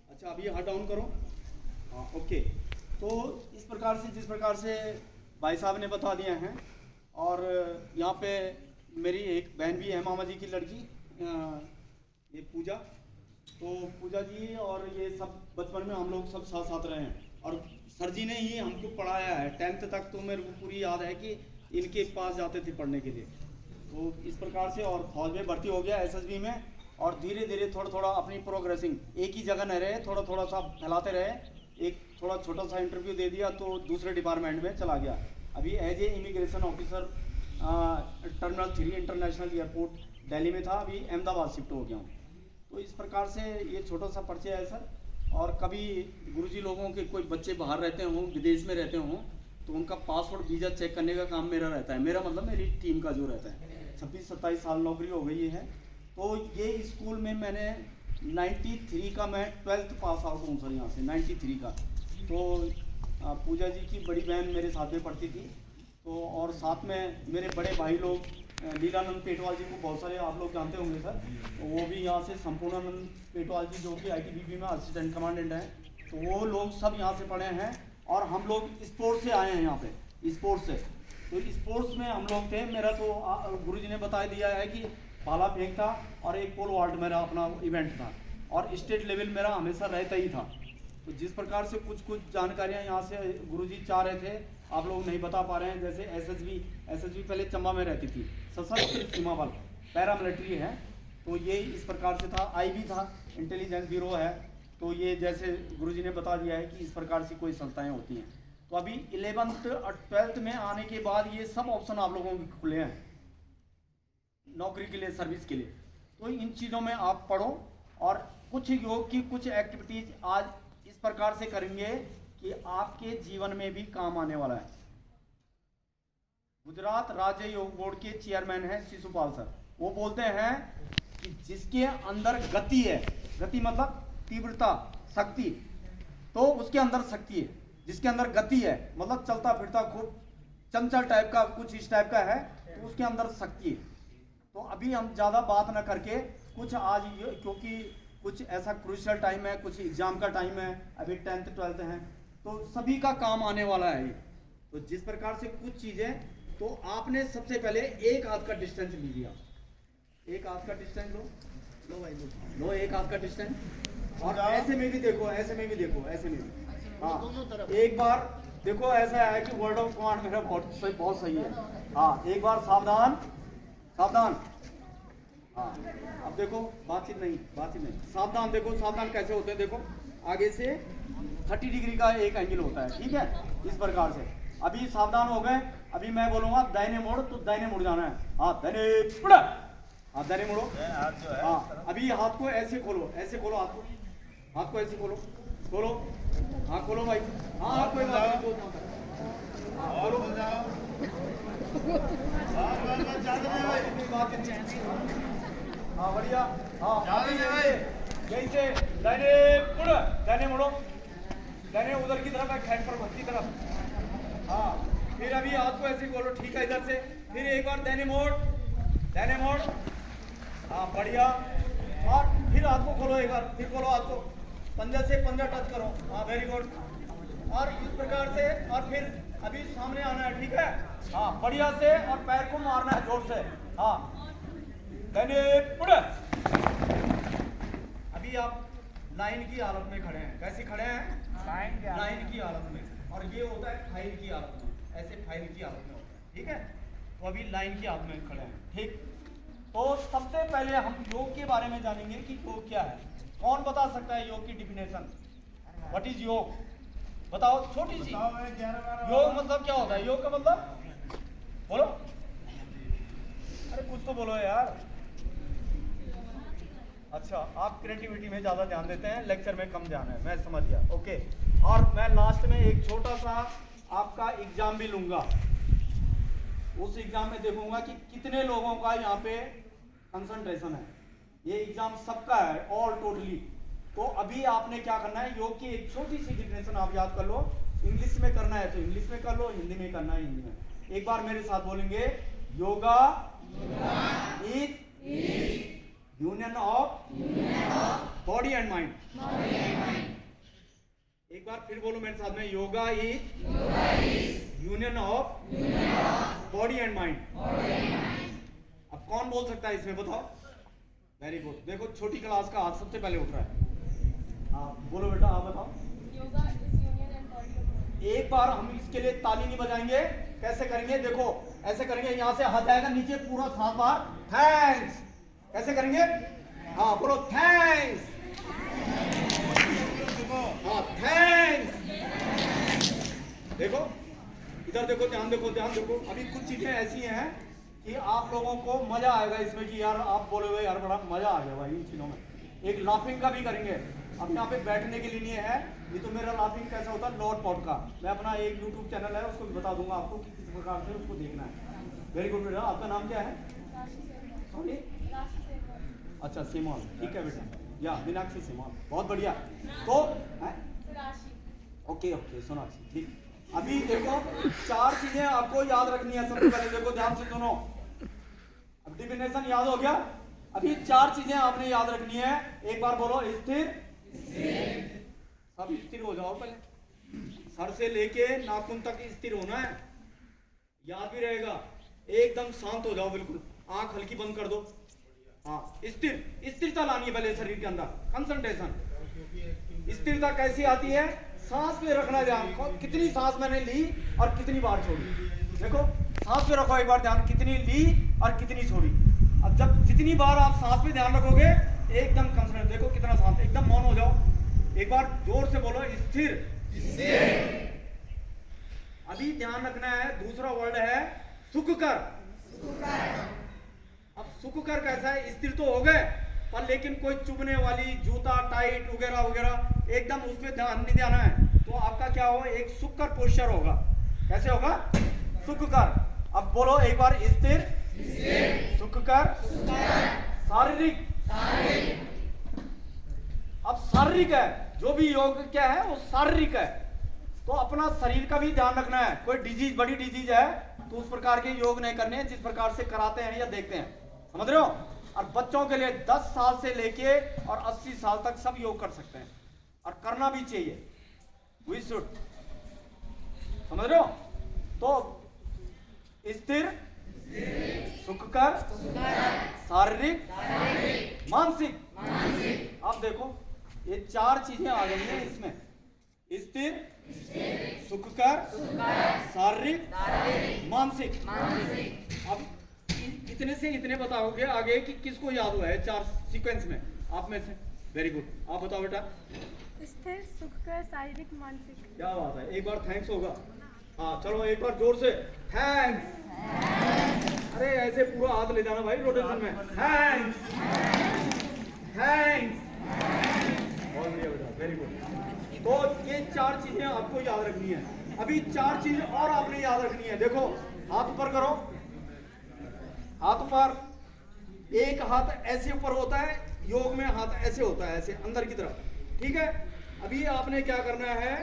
अच्छा, अभी हाथ डाउन करो। हाँ, ओके। तो इस प्रकार से, जिस प्रकार से भाई साहब ने बता दिए हैं, और यहाँ पे मेरी एक बहन भी है, मामा जी की लड़की, ये पूजा। तो पूजा जी और ये सब बचपन में हम लोग सब साथ साथ रहे हैं, और सर जी ने ही हमको पढ़ाया है 10th तक। तो मेरे को पूरी याद है कि इनके पास जाते थे पढ़ने के लिए। तो इस प्रकार से, और फौज में भर्ती हो गया एसएसबी में, और धीरे धीरे थोड़ा थोड़ा अपनी प्रोग्रेसिंग, एक ही जगह न रहे, थोड़ा थोड़ा सा फैलाते रहे। एक थोड़ा छोटा सा इंटरव्यू दे दिया तो दूसरे डिपार्टमेंट में चला गया। अभी as a immigration officer terminal 3 international airport Delhi में था, अभी अहमदाबाद शिफ्ट हो गया हूँ। तो इस प्रकार से ये छोटा सा परिचय है सर। और कभी गुरुजी लोगों के कोई बच्चे बाहर रहते हों, विदेश में रहते हों, तो उनका पासपोर्ट वीज़ा चेक करने का काम मेरा रहता है। मेरा मतलब मेरी टीम का जो रहता है। 26-27 साल नौकरी हो गई है। तो ये स्कूल में मैंने 93 का, मैं 12th पास आउट हूँ सर यहाँ से, 93 का। तो पूजा जी की बड़ी बहन मेरे साथ में पढ़ती थी। तो और साथ में मेरे बड़े भाई लोग, लीलानंद पेटवाल जी को बहुत सारे आप लोग जानते होंगे सर। तो वो भी यहाँ से, संपूर्णानंद पेटवाल जी जो कि ITBP में असिस्टेंट कमांडेंट हैं, तो वो लोग सब यहाँ से पढ़े हैं। और हम लोग स्पोर्ट्स से आए हैं यहाँ पे, स्पोर्ट्स से। तो स्पोर्ट्स में हम लोग थे। मेरा तो गुरुजी ने बता दिया है कि भाला फेंक था, और एक पोल वॉल्ट मेरा अपना इवेंट था, और स्टेट लेवल मेरा हमेशा रहता ही था। तो जिस प्रकार से कुछ कुछ जानकारियाँ यहाँ से गुरुजी चाह रहे थे, आप लोग नहीं बता पा रहे हैं। जैसे एसएसबी पहले चंबा में रहती थी, सशस्त्र सीमा बल, पैरामिलिट्री है। तो ये इस प्रकार से था। IB था, इंटेलिजेंस ब्यूरो है। तो ये जैसे गुरुजी ने बता दिया है कि इस प्रकार से कोई संस्थाएं होती हैं। तो अभी 11th और 12th में आने के बाद ये सब ऑप्शन आप लोगों के खुले हैं नौकरी के लिए, सर्विस के लिए। तो इन चीज़ों में आप पढ़ो, और कुछ योग की कुछ एक्टिविटीज आज इस प्रकार से करेंगे कि आपके जीवन में भी काम आने वाला है। गुजरात राज्य योग बोर्ड के चेयरमैन हैं शिशुपाल सर। वो बोलते हैं कि जिसके अंदर गति है, गति मतलब तीव्रता, शक्ति, तो उसके अंदर शक्ति है। जिसके अंदर गति है मतलब चलता फिरता, खूब चंचल टाइप का, कुछ इस टाइप का है, तो उसके अंदर शक्ति है। तो अभी हम ज़्यादा बात ना करके कुछ आज, क्योंकि कुछ ऐसा क्रूशियल टाइम है, कुछ एग्जाम का टाइम है, अभी 10th 12th है, तो सभी का काम आने वाला है। तो जिस प्रकार से कुछ चीज़ें, तो आपने सबसे पहले एक हाथ का डिस्टेंस लीजिए। एक हाथ का डिस्टेंस लो भाई, लो एक हाथ का डिस्टेंस। और ऐसे में भी देखो, ऐसे में भी देखो, ऐसे में भी। हाँ, एक बार देखो, ऐसा है कि वर्ड ऑफ कमांड मेरा बहुत सही है। हाँ, एक बार सावधान, सावधान। हाँ, अब देखो, बातचीत नहीं, सावधान। देखो सावधान कैसे होते हैं, देखो आगे से 30 डिग्री का एक एंगल होता है, ठीक है, इस प्रकार से। अभी सावधान हो गए। अभी मैं बोलूंगा दाहिने मुड़, तो दाहिने मुड़ जाना है। हाँ, दाहिने मुड़, हाँ दाहिने मुड़ो। हाँ, अभी हाथ को ऐसे खोलो, ऐसे खोलो हाथ को, हाथ को ऐसे खोलो, खोलो, हाँ खोलो भाई, हाँ कोई बात नहीं, खोलो, हाँ बढ़िया। हाँ, यहीं से दाहिने मुड़ो, दाहिने उधर की तरफ है, खैट पर भक्ति तरफ। हाँ, फिर अभी हाथ को ऐसे खोलो, ठीक है, इधर से। फिर एक बार दाहिने मोड़, दाहिने मोड़। हाँ बढ़िया। और फिर हाथ को खोलो एक बार, फिर खोलो हाथ को, पंजा से पंजा टच करो। हाँ वेरी गुड। और इस प्रकार से, और फिर अभी सामने आना है, ठीक है। हाँ बढ़िया से, और पैर को मारना है जोर से। हाँ, अभी आप लाइन की हालत में खड़े हैं। कैसे खड़े हैं? लाइन की हालत में। और ये होता है फाइल की हालत में, ऐसे फाइल की हालत में होता है, ठीक है। तो अभी लाइन की हालत में खड़े हैं, ठीक। तो सबसे पहले हम योग के बारे में जानेंगे कि योग क्या है। कौन बता सकता है योग की डिफिनेशन? व्हाट इज योग? बताओ, छोटी सी। योग मतलब क्या होता है? योग का मतलब बोलो, अरे कुछ तो बोलो यार। अच्छा, आप क्रिएटिविटी में ज़्यादा ध्यान देते हैं, लेक्चर में कम ध्यान है, मैं समझ गया, ओके। और मैं लास्ट में एक छोटा सा आपका एग्जाम भी लूंगा। उस एग्जाम में देखूंगा कि कितने लोगों का यहाँ पे कंसंट्रेशन है। ये एग्जाम सबका है, ऑल टोटली। तो अभी आपने क्या करना है, योग की एक छोटी सी डिफिनेशन आप याद कर लो। इंग्लिश में करना है तो इंग्लिश में कर लो, हिंदी में करना है हिंदी में। एक बार मेरे साथ बोलेंगे, yoga is union of body and mind. एक बार फिर बोलो मेरे साथ में, yoga is union of body and mind. अब कौन बोल सकता है इसमें, बताओ। Very good. देखो छोटी क्लास का हाथ सबसे पहले उठ रहा है। हाँ बोलो बेटा, आप बताओ। Yoga is union and body. एक बार हम इसके लिए ताली नहीं बजाएंगे, कैसे करेंगे, देखो ऐसे करेंगे, यहाँ से हाथ आएगा नीचे, पूरा सांस बाहर, थैंक्स। कैसे करेंगे, हाँ बोलो थैंक्स। हाँ थैंक्स। देखो इधर देखो, ध्यान देखो, ध्यान देखो। अभी कुछ चीजें ऐसी हैं कि आप लोगों को मजा आएगा इसमें, कि यार आप बोलोगे यार बड़ा मजा आ गया भाई इन चीजों में। एक लाफिंग का भी करेंगे। अब यहाँ पे बैठने के लिए है, ये तो मेरा लाफिंग कैसा होता है, लॉर्ड पॉट का। मैं अपना एक यूट्यूब चैनल है, उसको भी बता दूंगा आपको कि किस प्रकार से उसको देखना है। वेरी गुड बेटा। आपका नाम क्या है? सॉरी, अच्छा सीमोन, ठीक है बेटा, या मीनाक्षी सीमोन, बहुत बढ़िया। तो ओके ओके सोनाक्षी, ठीक। अभी देखो 4 चीजें आपको याद रखनी है। सबसे पहले देखो, ध्यान से सुनो। अब डिफिनेशन याद हो गया। अभी 4 चीजें आपने याद रखनी है। एक बार बोलो, स्थिर। सब स्थिर हो जाओ पहले, सर से लेके नाखून तक स्थिर होना है, याद भी रहेगा। एकदम शांत हो जाओ, बिल्कुल आंख हल्की बंद कर दो। हाँ स्थिर, स्थिरता लानी है पहले शरीर के अंदर, कंसंट्रेशन। स्थिरता कैसी आती है, सांस पे रखना ध्यान। कितनी सांस मैंने ली और कितनी बार छोड़ी। देखो सांस पे रखो एक बार ध्यान, कितनी ली और कितनी छोड़ी। अब जब जितनी बार आप सांस पे ध्यान रखोगे, एकदम कंसंट्रेट, देखो कितना शांत, एकदम मौन हो जाओ। एक बार जोर से बोलो, स्थिर। अभी ध्यान रखना है, दूसरा वर्ड है सुखकर। अब सुखकर कैसा है, स्थिर तो हो गए पर लेकिन कोई चुभने वाली, जूता टाइट वगैरह वगैरह, एकदम उस पर ध्यान नहीं देना है। तो आपका क्या होगा, एक सुखकर पोस्चर होगा। कैसे होगा, सुखकर। अब बोलो एक बार, स्थिर, सुखकर, शारीरिक। अब शारीरिक है, जो भी योग क्या है वो शारीरिक है। तो अपना शरीर का भी ध्यान रखना है। कोई डिजीज, बड़ी डिजीज है तो उस प्रकार के योग नहीं करने हैं जिस प्रकार से कराते हैं या देखते हैं, समझ रहे हो। और बच्चों के लिए 10 साल से लेके और 80 साल तक सब योग कर सकते हैं और करना भी चाहिए। We should, समझ रहे हो। तो स्थिर, सुखकर, शारीरिक, मानसिक। अब देखो ये 4 चीजें आ गई हैं इसमें, स्थिर, सुखकर, शारीरिक, मानसिक। अब इतने से इतने बताओगे आगे कि किसको याद हुआ है 4 सीक्वेंस में, आप में से। वेरी गुड, आप बताओ बेटा। स्थिर, सुखकर, शारीरिक, मानसिक। क्या बात है, एक बार थैंक्स होगा। हाँ चलो एक बार जोर से थैंक्स। अरे ऐसे पूरा हाथ ले जाना भाई रोटेशन में, थैंक्स थैंक्स। बहुत बढ़िया बेटा, वेरी गुड। तो ये 4 चीजें आपको याद रखनी है। अभी 4 चीजें और आपने याद रखनी है। देखो हाथ ऊपर करो, हाथ ऊपर। एक हाथ ऐसे ऊपर होता है, योग में हाथ ऐसे होता है, ऐसे अंदर की तरफ, ठीक है। अभी आपने क्या करना है,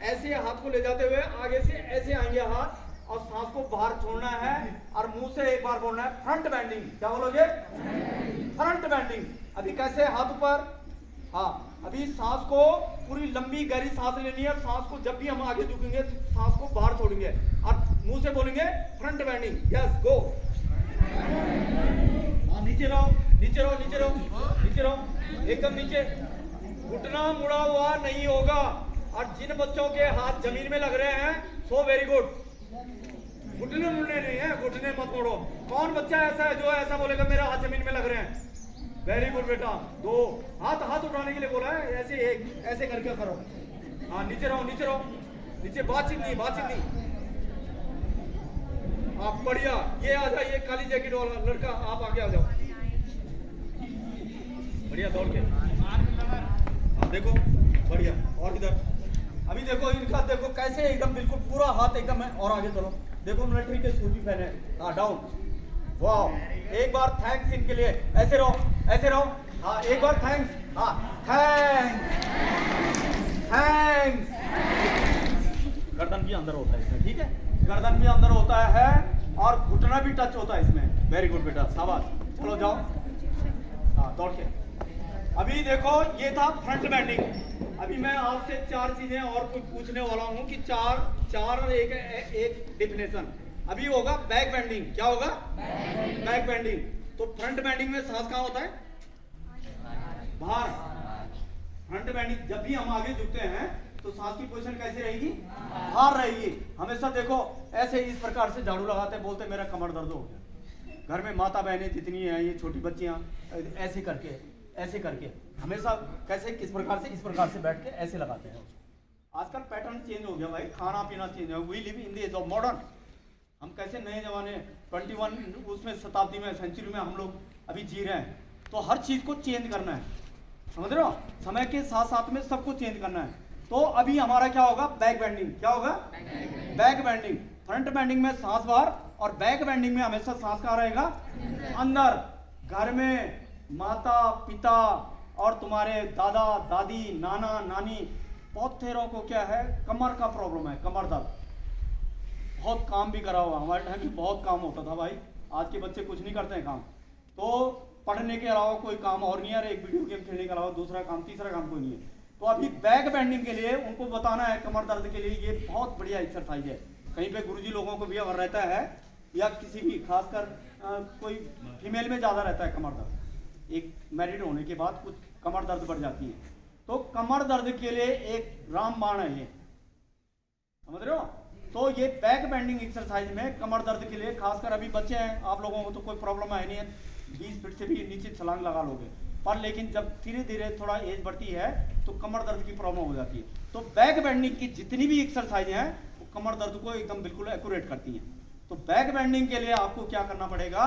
ऐसे हाथ को ले जाते हुए आगे से ऐसे आएंगे हाथ, और सांस को बाहर छोड़ना है और मुंह से एक बार बोलना है फ्रंट बेंडिंग। क्या बोलोगे, फ्रंट बेंडिंग। अभी कैसे, हाथ ऊपर। हाँ अभी सांस को पूरी लंबी गहरी सांस लेनी है। सांस को जब भी हम आगे झुकेंगे सांस को बाहर छोड़ेंगे और मुंह से बोलेंगे फ्रंट बेंडिंग। Yes go. हाँ नीचे रहो, नीचे रहो, नीचे रहो, नीचे रहो, एकदम नीचे। घुटना मुड़ा हुआ नहीं होगा। और जिन बच्चों के हाथ जमीन में लग रहे हैं, सो वेरी गुड, घुटने मुड़ने नहीं है, घुटने मत मोड़ो। कौन बच्चा ऐसा है जो ऐसा बोलेगा मेरा हाथ जमीन में लग रहे हैं। वेरी गुड बेटा। 2 हाथ उठाने के लिए बोला है, ऐसे एक ऐसे करके करो। हाँ नीचे रहो, नीचे रहो, नीचे, बातचीत नहीं, बातचीत नहीं। आप बढ़िया, ये आ जाइए काली जैकेट वाला लड़का, आप आगे आ जाओ, बढ़िया दौड़ के। हाँ देखो बढ़िया, और इधर। अभी देखो इनका, देखो कैसे एकदम बिल्कुल पूरा हाथ एकदम है। और आगे चलो, देखो मिलिट्री के सूट भी पहने। हाँ डाउन, वाह। एक बार थैंक्स इनके लिए, ऐसे रहो, ऐसे रहो। हाँ एक बार थैंक्स, हाँ थैंक्स थैंक्स। गर्दन भी अंदर होता है इसमें, ठीक है, गर्दन भी अंदर होता है और घुटना भी टच होता है इसमें। वेरी गुड बेटा, शाबाश। चलो जाओ, हाँ दौड़ के। अभी देखो ये था फ्रंट बेंडिंग। अभी मैं आपसे चार चीजें और कुछ पूछने वाला हूं कि चार और एक डिफिनेशन। अभी होगा बैक बेंडिंग। क्या होगा? Back bending. तो फ्रंट बेंडिंग में सांस कहाँ होता है? बाहर। फ्रंट बेंडिंग जब भी हम आगे झुकते हैं तो सांस की पोजीशन कैसी रहेगी? बाहर रहेगी। हमेशा देखो ऐसे इस प्रकार से झाड़ू लगाते हैं, बोलते मेरा कमर दर्द हो गया। घर में माता बहनें जितनी हैं, ये छोटी बच्चियां ऐसे करके हमेशा कैसे किस प्रकार से, इस प्रकार से बैठ के ऐसे लगाते हैं। आजकल पैटर्न चेंज हो गया भाई, खाना पीना चेंज हो। We live in the age of modern. हम कैसे नए जमाने 21 उसमें शताब्दी में, सेंचुरी में हम लोग अभी जी रहे हैं। तो हर चीज को चेंज करना है, समझ रहे हो? समय के साथ साथ में सबको चेंज करना है। तो अभी हमारा क्या होगा? Back bending. क्या होगा? Back bending. फ्रंट बेंडिंग में सांस बाहर और बैक बेंडिंग में हमेशा सांस कहाँ रहेगा? अंदर। घर में माता पिता और तुम्हारे दादा दादी नाना नानी बहुत थेरों को क्या है? कमर का प्रॉब्लम है, कमर दर्द। बहुत काम भी करा हुआ, हमारे टाइम में बहुत काम होता था भाई। आज के बच्चे कुछ नहीं करते हैं काम। तो पढ़ने के अलावा कोई काम और नहीं है, एक वीडियो गेम खेलने के अलावा दूसरा काम, तीसरा काम कोई नहीं है। तो अभी बैक बेंडिंग के लिए उनको बताना है, कमर दर्द के लिए ये बहुत बढ़िया एक्सरसाइज है। कहीं पे गुरुजी लोगों को भी अगर रहता है या किसी भी खासकर कोई फीमेल में ज़्यादा रहता है कमर दर्द, एक मैरिड होने के बाद कुछ कमर दर्द बढ़ जाती है। तो कमर दर्द के लिए एक रामबाण है ये, समझ रहे हो? तो ये बैक बेंडिंग एक्सरसाइज में कमर दर्द के लिए, खासकर अभी बच्चे हैं, आप लोगों को तो कोई प्रॉब्लम है नहीं है, 20 फीट से भी नीचे छलांग लगा लोगे। पर लेकिन जब धीरे धीरे थोड़ा एज बढ़ती है तो कमर दर्द की प्रॉब्लम हो जाती है। तो बैक बेंडिंग की जितनी भी एक्सरसाइज हैं वो कमर दर्द को एकदम बिल्कुल एक्यूरेट करती हैं। तो बैक बेंडिंग के लिए आपको क्या करना पड़ेगा?